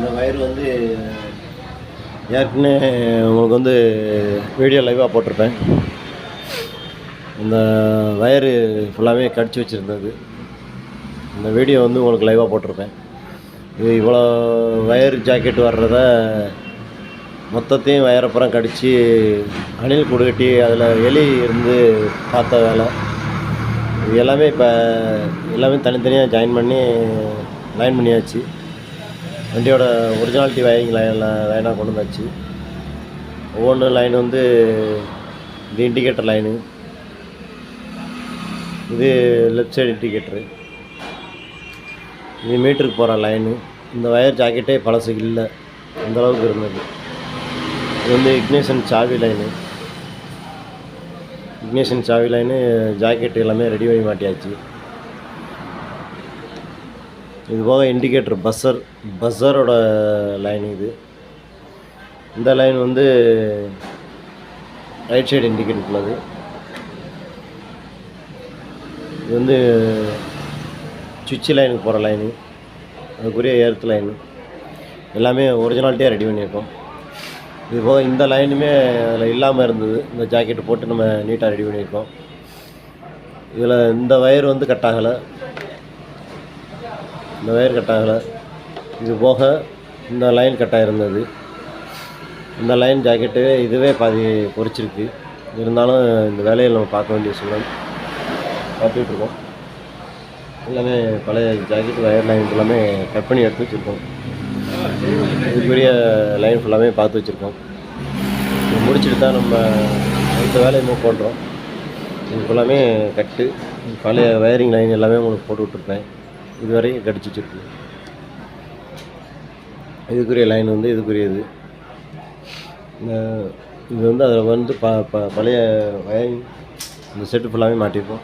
இந்த வயர் வந்து ஏற்கனவே உங்களுக்கு வந்து வீடியோ லைவாக போட்டிருப்பேன். இந்த வயரு ஃபுல்லாகவே கடிச்சு வச்சுருந்தது. இந்த வீடியோ வந்து உங்களுக்கு லைவாக போட்டிருப்பேன். இது இவ்வளோ வயர் ஜாக்கெட் வர்றத மொத்தத்தையும் வயரப்புறம் கடித்து அணில் கூடு கட்டி அதில் எலி இருந்து பார்த்த வேலை. இது எல்லாமே இப்போ எல்லாமே தனித்தனியாக ஜாயின் பண்ணி லைன் பண்ணியாச்சு. வண்டியோட ஒரிஜினாலிட்டி வயரிங் லைனாக கொண்டு வந்தாச்சு. ஒவ்வொன்று லைன் வந்து இது இண்டிகேட்டர் லைனு, இது லெஃப்ட் சைடு இண்டிகேட்டரு, இது மீட்டருக்கு போகிற லைனு. இந்த வயர் ஜாக்கெட்டே பழசு இல்லை, அந்தளவுக்கு இருந்தது. இது வந்து இக்னிஷன் சாவி லைனு, இக்னிஷன் சாவி லைனு ஜாக்கெட்டு எல்லாமே ரெடி பண்ணி மாட்டியாச்சு. இது போக இண்டிகேட்டர் பஸ்ஸரோட லைன் இது. இந்த லைன் வந்து ரைட் சைடு இண்டிகேட்டர் உள்ளது. இது வந்து சுவிட்ச் லைனுக்கு போகிற லைனு, அதுக்குரிய எர்த் லைனு எல்லாமே ஒரிஜினாலிட்டியாக ரெடி பண்ணியிருக்கோம். இது போக இந்த லைனுமே அதில் இல்லாமல் இருந்தது. இந்த ஜாக்கெட்டு போட்டு நம்ம நீட்டாக ரெடி பண்ணியிருக்கோம். இதில் இந்த வயர் வந்து கட் ஆகலை, இந்த வயர் கட் ஆகலை. இது போக இந்த லைன் கட் ஆகிருந்தது. இந்த லைன் ஜாக்கெட்டு இதுவே பாதி பொறிச்சிருக்கு. இருந்தாலும் இந்த வேலையில் நம்ம பார்க்க வேண்டிய சூழல் பார்த்துட்ருக்கோம். எல்லாமே பழைய ஜாக்கெட் வயர் லைன் எல்லாமே கட் பண்ணி எடுத்து வச்சுருக்கோம். இதுக்குரிய லைன் ஃபுல்லாமே பார்த்து வச்சுருக்கோம். இது முடிச்சுட்டு தான் நம்ம அடுத்த வேலையை மூவ் பண்ணுறோம். இது ஃபுல்லாமே கட்டு பழைய வயரிங் லைன் எல்லாமே உங்களுக்கு போட்டு விட்ருப்பேன். இதுவரை கடிச்சு வச்சுருக்கு. இதுக்குரிய லைன் வந்து இதுக்குரியது. இது வந்து அதில் வந்து பழைய வயரிங் இந்த செட்டு ஃபுல்லாகவே மாட்டியிருக்கோம்.